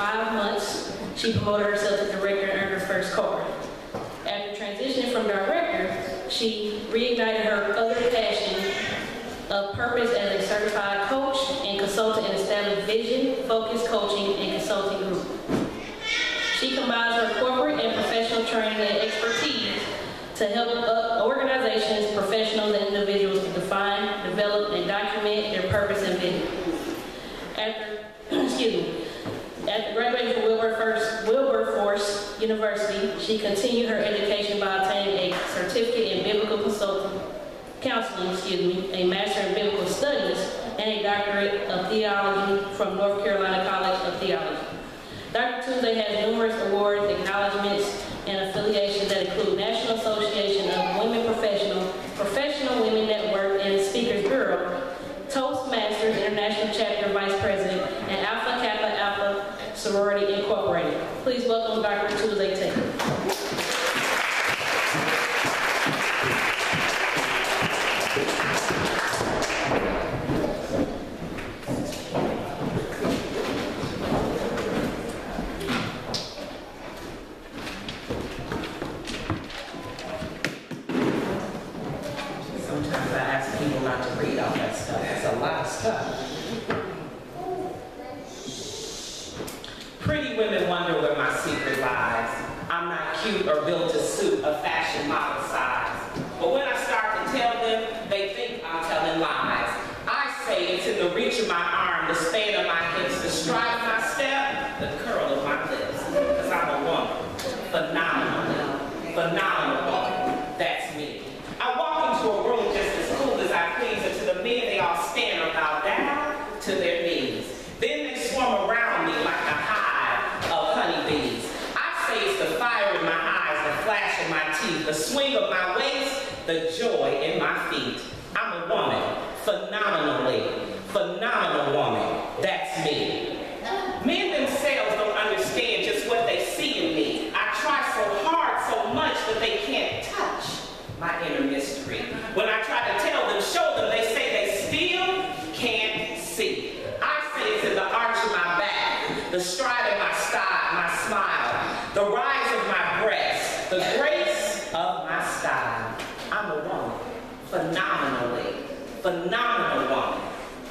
5 months, she promoted herself to director and earned her first car. After transitioning from director, she reignited her other passion of purpose as a certified coach and consultant and established vision, focused coaching, and consulting group. She combines her corporate and professional training and expertise to help organizations, professionals, and individuals to define, develop, and document their purpose and vision. After graduating from Wilberforce University, she continued her education by obtaining a certificate in biblical counseling, a master in biblical studies, and a doctorate of theology from North Carolina College of Theology. Dr. Tuesday has numerous awards, acknowledgments, and affiliations that include National Association of Women Professional Women Network and Speakers Bureau, Toastmasters International Chapter Vice President, and Alpha Kappa Alpha Sorority Incorporated. Please welcome Dr. Tuesday Tate. Pretty women wonder where my secret lies. I'm not cute or built to suit a fashion model size. But when I start to tell them, they think I'm telling lies. I say it's in the reach of my arm, the span of my hips, the stride of my step, the curl of my lips. Because I'm a woman. Phenomenal woman. That's me. I walk into a room just as cool as I please, and to the men they all stand or bow down to their knees. Then they swarm around me like a hive of honeybees. I say it's the fire in my eyes, the flash in my teeth, the swing of my waist, the joy in my feet. I'm a woman, phenomenal woman. That's me. Men themselves don't understand just what they see in me. I try so hard, so much, that they can't touch my inner mystery. When I try to tell them, show them, they say they still can't see. I say it's in the arch of my back, the stride of my smile, the rise of my breast, the grace of my style. I'm a woman, phenomenal woman.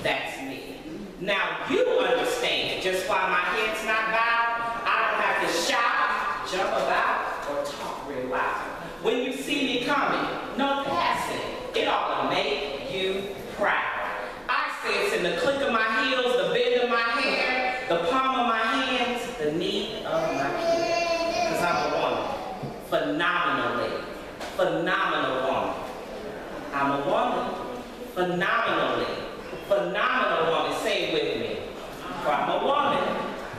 That's me. Now you understand just why my head's not bowed. I don't have to shout, jump about, or talk real loud. When you see me coming, no passing. It ought to make you proud. I say it's in the click of my heels, the bend of my hair, the palm of my hands, the knee of my key. Because I'm a woman. Phenomenal woman. I'm a woman. Phenomenal woman. Say it with me. For I'm a woman.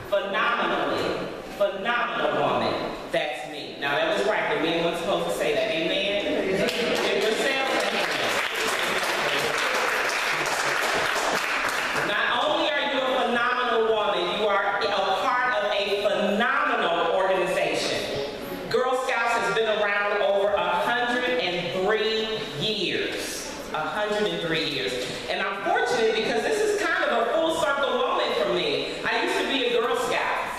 Phenomenal woman. That's me. Now that was right, but men weren't supposed to say that. Amen. Give yourself an amen. Not only are you a phenomenal woman, you are a part of a phenomenal organization. Girl Scouts has been around over 103 years. 103 years. And I'm fortunate because this is kind of a full circle moment for me. I used to be a Girl Scout.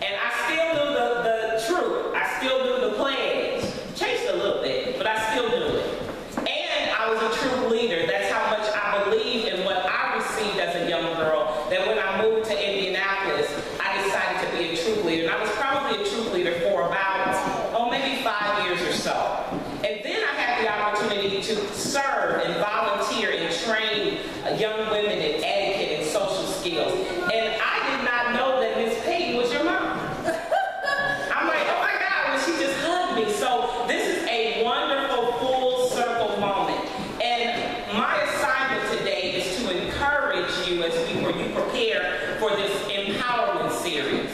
And I still do the troop. I still do the pledge. Changed a little bit, but I still do it. And I was a troop leader. That's how much I believed in what I received as a young girl, that when I moved to Indianapolis, I decided to be a troop leader. And I was probably a troop leader for about, maybe 5 years or so. And then I had the opportunity to serve and volunteer and train young women in etiquette and social skills. And I did not know that Miss Peggy was your mom. I'm like, oh my God, well, she just hugged me. So this is a wonderful full circle moment. And my assignment today is to encourage you as you prepare for this empowerment series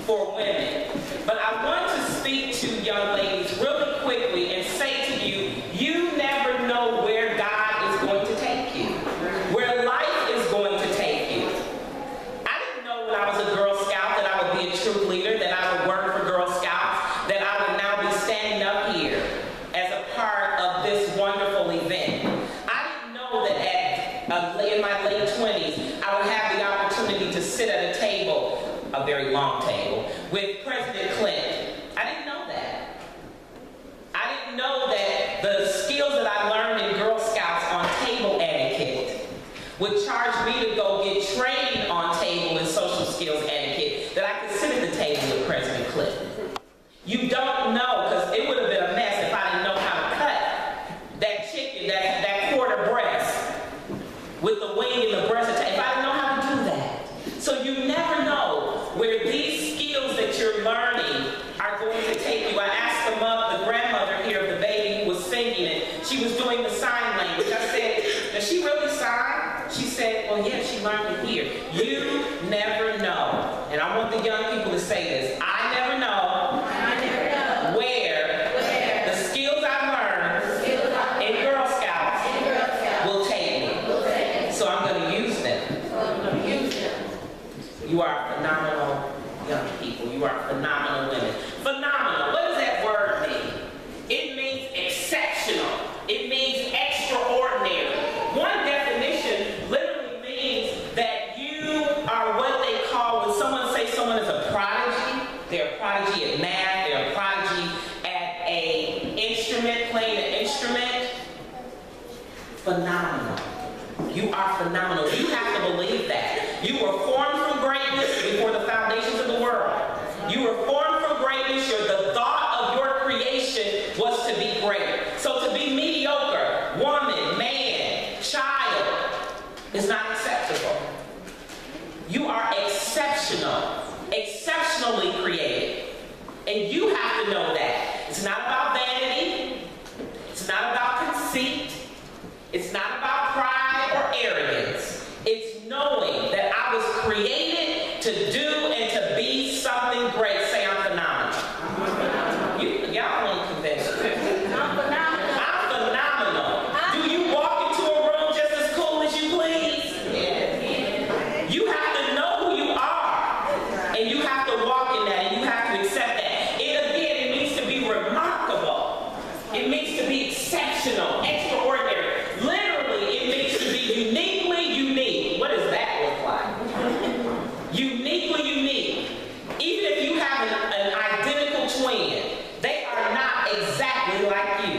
for women. But I want to speak to young ladies really quickly and say to you, you never know where God is going to take you, where life is going to take you. I didn't know when I was a Girl Scout that I would be a troop leader, that I would work for Girl Scouts, that I would now be standing up here as a part of this wonderful event. I didn't know that in my late 20s, I would have the opportunity to sit at a table a very long table, with President Clinton. I didn't know that. I didn't know that the skills that I learned in Girl Scouts on table etiquette would charge me to go get training on table and social skills etiquette, that I could sit at the table with President Clinton. You don't know, because it would have been a mess if I didn't know how to cut that chicken, that quarter breast, with the wing and the breast, if I didn't know how to do that. So you never know where these skills that you're learning are going to take you. I asked the grandmother here of the baby who was singing it. She was doing the sign language. I said, does she really sign? She said, well, yeah, she learned it here. You never know. And I want the young people to say this. I never know where the skills I learned in Girl Scouts will take me. So I'm going to use them. You are phenomenal young people. You are phenomenal women. Phenomenal. What does that word mean? It means exceptional. It means extraordinary. One definition literally means that you are what they call, when someone says someone is a prodigy, they're a prodigy at math, they're a prodigy at an instrument, playing an instrument. Phenomenal. You are phenomenal. You have to believe that. You were formed from greatness before the foundations of the world. You were formed from greatness. The thought of your creation was to be great. So to be mediocre, woman, man, child, is not acceptable. You are exceptional, exceptionally created. And you have to know that. It's not about vanity. It's not about conceit. It's not about pride or arrogance. It's knowing that I was created to do and to be something great. Say, I'm phenomenal. Y'all want to convince me. I'm phenomenal. I'm phenomenal. Do you walk into a room just as cool as you please? Yeah. You have to know who you are. And you have to walk in that, and you have to accept that. It means to be remarkable. It means to be exceptional, extraordinary. Literally, it means to be uniquely unique. What does that look like? Uniquely unique. Even if you have an identical twin, they are not exactly like you.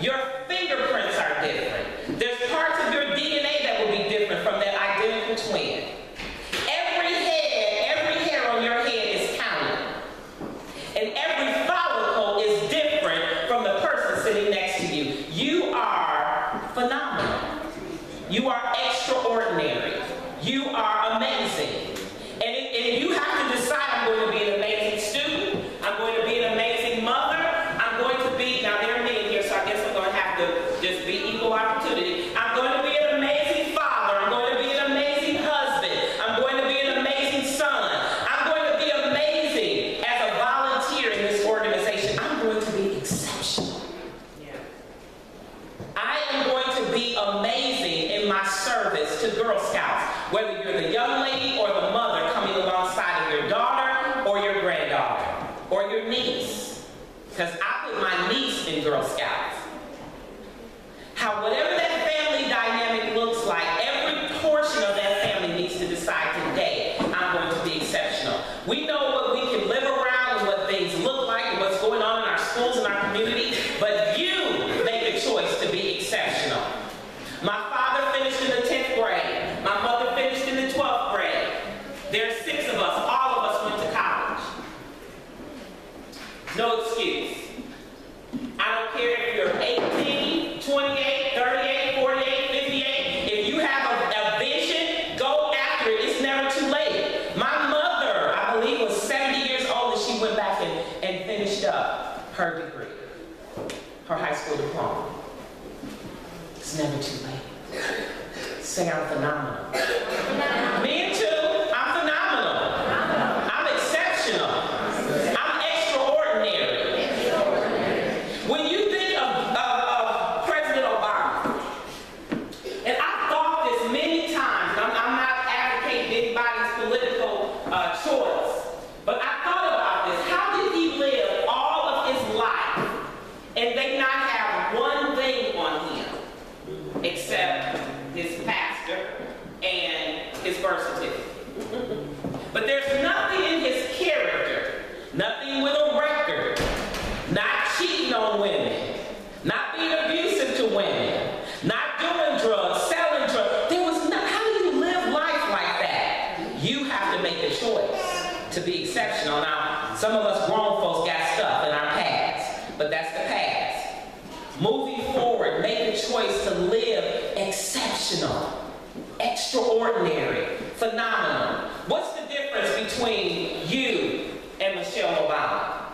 Your fingerprints are different. There's parts of your DNA that will be different from that identical twin. Every hair on your head is counted. And every follicle is different from the person sitting next to you. You are phenomenal. You are extraordinary. You are amazing. And you have to decide, I'm going to be an amazing student. I'm going to be an amazing mother. I'm going to be, now there are men here, so I guess I'm going to have to just be equal opportunity. I'm going to be an amazing father. I'm going to be an amazing husband. I'm going to be an amazing son. I'm going to be amazing as a volunteer in this organization. I'm going to be exceptional. I am going to be amazing in my service to Girl Scouts, whether you're the young lady or the mother coming alongside of your daughter or your granddaughter or your niece. Because I put my niece in Girl Scouts. Whatever that family dynamic looks like, every portion of that family needs to decide today, I'm going to be exceptional. We know what we can live around and what things look like and what's going on in our schools and our community, but you make a choice to be exceptional. My father finished in the 10th grade. My mother finished in the 12th grade. There are 6 of us. All of us went to college. No excuse. I don't care if you're 18, 28, 38, 48, 58. If you have a vision, go after it. It's never too late. My mother, I believe, was 70 years old and she went back and finished up her degree, her high school diploma. It's never too late. Say, I'm phenomenal. Me too. I'm phenomenal. I'm exceptional. I'm extraordinary. When you think of President Obama, and I've thought this many times, I'm not advocating anybody's political choice, but I thought about this. How did he live all of his life and they not have one thing on him except his pastor and his birth certificate? But there's nothing You have to make a choice to be exceptional. Now, some of us grown folks got stuff in our past, but that's the past. Moving forward, make a choice to live exceptional, extraordinary, phenomenal. What's the difference between you and Michelle Obama?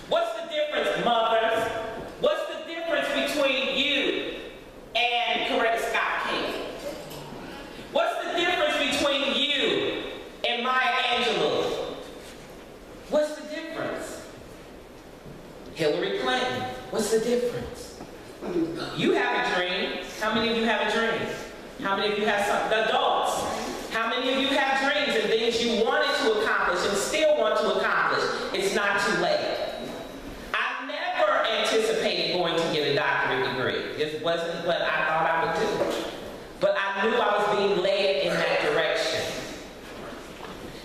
What's the difference, mothers? What's the difference between you and Coretta Scott King? What's the difference between you and Maya Angelou? What's the difference? Hillary Clinton. What's the difference? You have a dream. How many of you have a dream? How many of you have some? The adults. How many of you have dreams and things you wanted to accomplish and still want to accomplish? It's not too late. I never anticipated going to get a doctorate degree. This wasn't what I thought I would do. But I knew I was being led in that direction.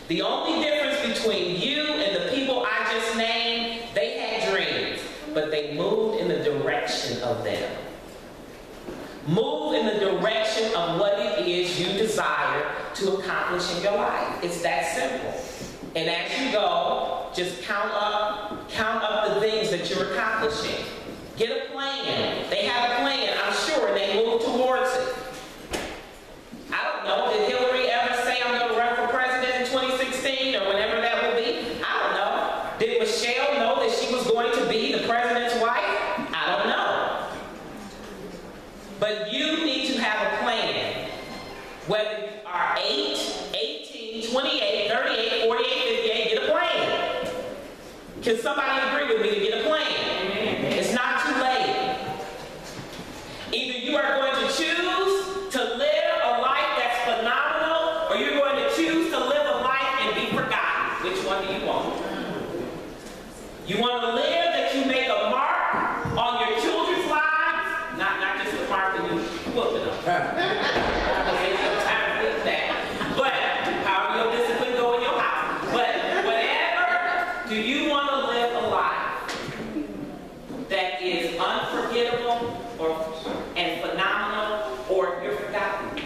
The only difference between you and the people I just named, they had dreams, but they moved in the direction of them. Move in the direction of what it is you desire to accomplish in your life. It's that simple. And as you go, just count up the things that you're accomplishing. Get a plan. They have a plan, I'm sure, and they move towards it. I don't know, did Hillary ever say I'm going to run for president in 2016 or whenever that will be? I don't know. Did Michelle know that she was going to be the president's wife? I don't know. But you need to have a plan. Whether you are 8, 18, 28, 38, 48, 58, get a plan. Can somebody agree with me to get a plan? It's not too late. Either you are going to choose to live a life that's phenomenal, or you're going to choose to live a life and be forgotten. Which one do you want? You want to live that you make a mark on your children's lives, not just a mark that you whooping them. But however your discipline go in your house. But whatever, do you want to live a life that is unforgettable and phenomenal, or you're forgotten?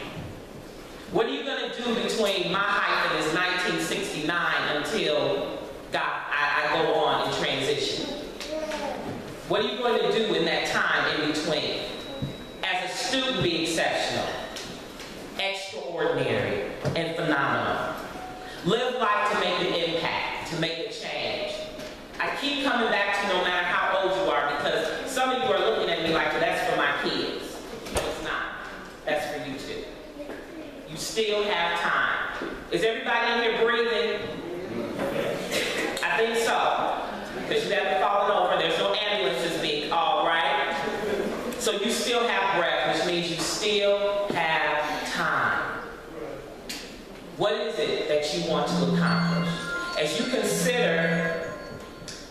What are you going to do between my hyphen is 1969 until I go on in transition? What are you going to do in that time in between? As a student, be exceptional, extraordinary, and phenomenal. Live life to make an impact, to make a change. I keep coming back to no matter how old you are, because some of you are looking at me like, that's for my kids. No, it's not. That's for you too. You still have time. Is everybody in here breathing? I think so. Because you haven't fallen over. There's no ambulances being called, right? So you still have breath, which means you still have time. What is it that you want to accomplish? As you consider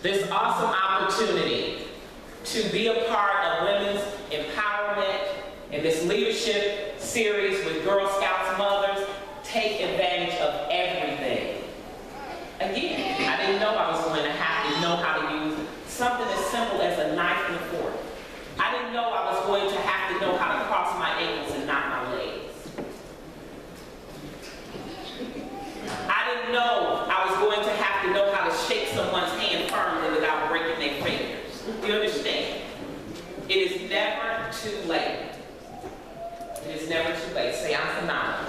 this awesome opportunity to be a part of women's empowerment in this leadership series with Girl Scouts mothers, take advantage of everything. Again, I didn't know I was going to have to know how to use something as simple as a knife and a fork. I didn't know I was going to have to know how to cross my ankles and not my legs. I didn't know I was going to have to know how to shake someone's hand firmly without breaking their fingers. Do you understand? It is never too late. It is never too late. Say, I'm phenomenal.